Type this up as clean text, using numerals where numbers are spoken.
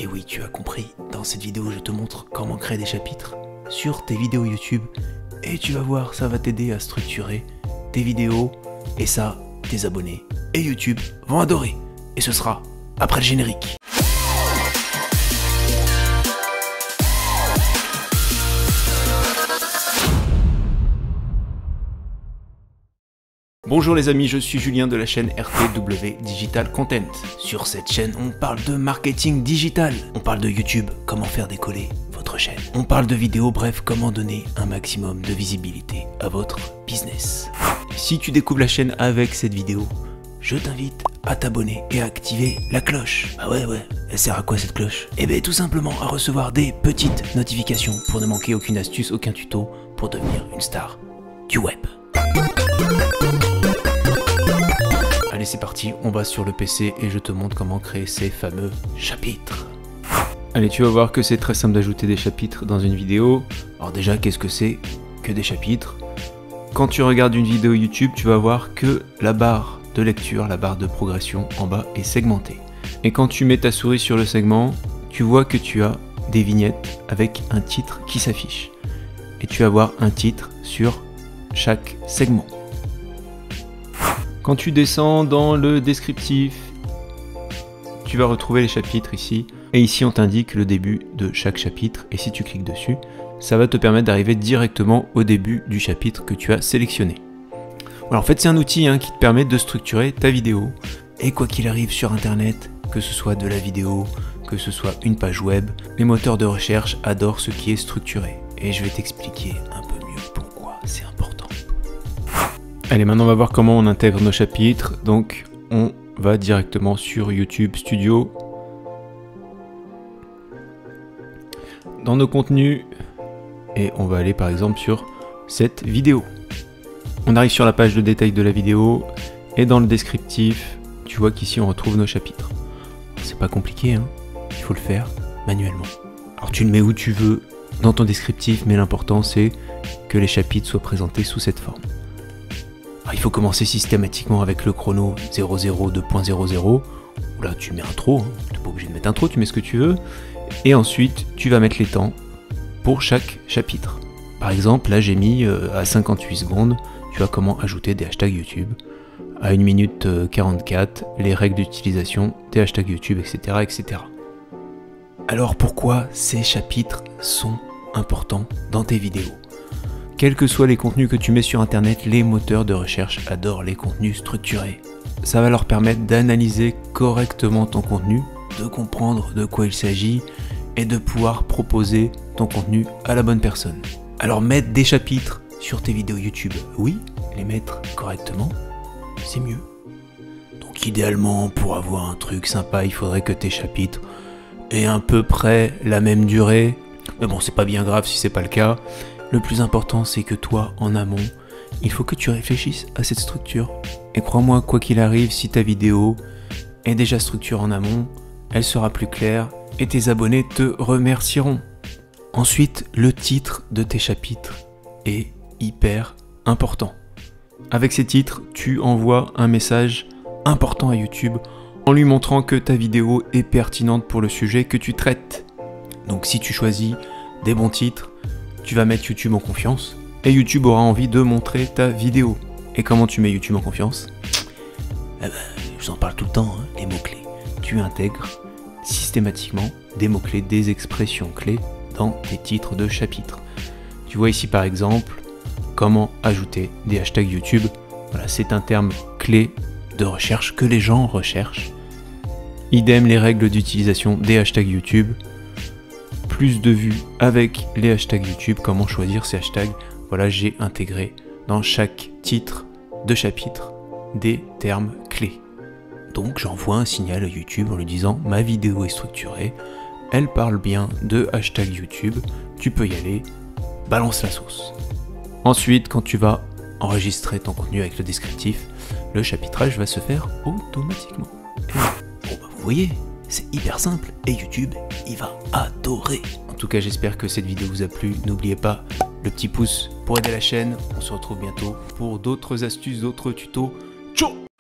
Et oui, tu as compris, dans cette vidéo je te montre comment créer des chapitres sur tes vidéos YouTube et tu vas voir, ça va t'aider à structurer tes vidéos et ça, tes abonnés et YouTube vont adorer. Et ce sera après le générique. Bonjour les amis, je suis Julien de la chaîne RTW Digital Content. Sur cette chaîne, on parle de marketing digital. On parle de YouTube, comment faire décoller votre chaîne. On parle de vidéos, bref, comment donner un maximum de visibilité à votre business. Si tu découvres la chaîne avec cette vidéo, je t'invite à t'abonner et à activer la cloche. Ah ouais, elle sert à quoi cette cloche? Eh bien tout simplement à recevoir des petites notifications pour ne manquer aucune astuce, aucun tuto pour devenir une star du web. Allez c'est parti, on va sur le PC et je te montre comment créer ces fameux chapitres. Allez, tu vas voir que c'est très simple d'ajouter des chapitres dans une vidéo. Alors déjà, qu'est-ce que c'est que des chapitres? Quand tu regardes une vidéo YouTube, tu vas voir que la barre de lecture, la barre de progression en bas est segmentée. Et quand tu mets ta souris sur le segment, tu vois que tu as des vignettes avec un titre qui s'affiche. Et tu vas voir un titre sur chaque segment. Quand tu descends dans le descriptif, tu vas retrouver les chapitres ici. Et ici, on t'indique le début de chaque chapitre. Et si tu cliques dessus, ça va te permettre d'arriver directement au début du chapitre que tu as sélectionné. Alors, en fait, c'est un outil qui te permet de structurer ta vidéo. Et quoi qu'il arrive sur Internet, que ce soit de la vidéo, que ce soit une page web, les moteurs de recherche adorent ce qui est structuré. Et je vais t'expliquer un peu mieux pourquoi c'est important. Allez, maintenant on va voir comment on intègre nos chapitres. Donc on va directement sur YouTube Studio. Dans nos contenus. Et on va aller par exemple sur cette vidéo. On arrive sur la page de détail de la vidéo. Et dans le descriptif, tu vois qu'ici on retrouve nos chapitres. C'est pas compliqué, il faut le faire manuellement. Alors tu le mets où tu veux dans ton descriptif, mais l'important c'est que les chapitres soient présentés sous cette forme. Alors, il faut commencer systématiquement avec le chrono 00 2.00, où là tu mets intro, tu n'es pas obligé de mettre intro, tu mets ce que tu veux, et ensuite tu vas mettre les temps pour chaque chapitre. Par exemple, là j'ai mis à 58 secondes, tu vois comment ajouter des hashtags YouTube, à 1 minute 44, les règles d'utilisation des hashtags YouTube, etc., etc. Alors pourquoi ces chapitres sont importants dans tes vidéos? Quels que soient les contenus que tu mets sur Internet, les moteurs de recherche adorent les contenus structurés. Ça va leur permettre d'analyser correctement ton contenu, de comprendre de quoi il s'agit et de pouvoir proposer ton contenu à la bonne personne. Alors mettre des chapitres sur tes vidéos YouTube, oui, les mettre correctement, c'est mieux. Donc idéalement, pour avoir un truc sympa, il faudrait que tes chapitres aient à peu près la même durée. Mais bon, c'est pas bien grave si c'est pas le cas. Le plus important, c'est que toi, en amont, il faut que tu réfléchisses à cette structure. Et crois-moi, quoi qu'il arrive, si ta vidéo est déjà structurée en amont, elle sera plus claire et tes abonnés te remercieront. Ensuite, le titre de tes chapitres est hyper important. Avec ces titres, tu envoies un message important à YouTube en lui montrant que ta vidéo est pertinente pour le sujet que tu traites. Donc si tu choisis des bons titres, tu vas mettre YouTube en confiance et YouTube aura envie de montrer ta vidéo. Et comment tu mets YouTube en confiance? Je vous en parle tout le temps, les mots-clés. Tu intègres systématiquement des mots-clés, des expressions clés dans tes titres de chapitres. Tu vois ici par exemple, comment ajouter des hashtags YouTube. Voilà, c'est un terme clé de recherche que les gens recherchent. Idem les règles d'utilisation des hashtags YouTube. Plus de vues avec les hashtags YouTube, comment choisir ces hashtags. Voilà, j'ai intégré dans chaque titre de chapitre des termes clés. Donc j'envoie un signal à YouTube en lui disant ma vidéo est structurée, elle parle bien de hashtag YouTube, tu peux y aller, balance la sauce. Ensuite, quand tu vas enregistrer ton contenu avec le descriptif, le chapitrage va se faire automatiquement. Et vous voyez, c'est hyper simple et YouTube, il va adorer. En tout cas, j'espère que cette vidéo vous a plu. N'oubliez pas le petit pouce pour aider la chaîne. On se retrouve bientôt pour d'autres astuces, d'autres tutos. Ciao!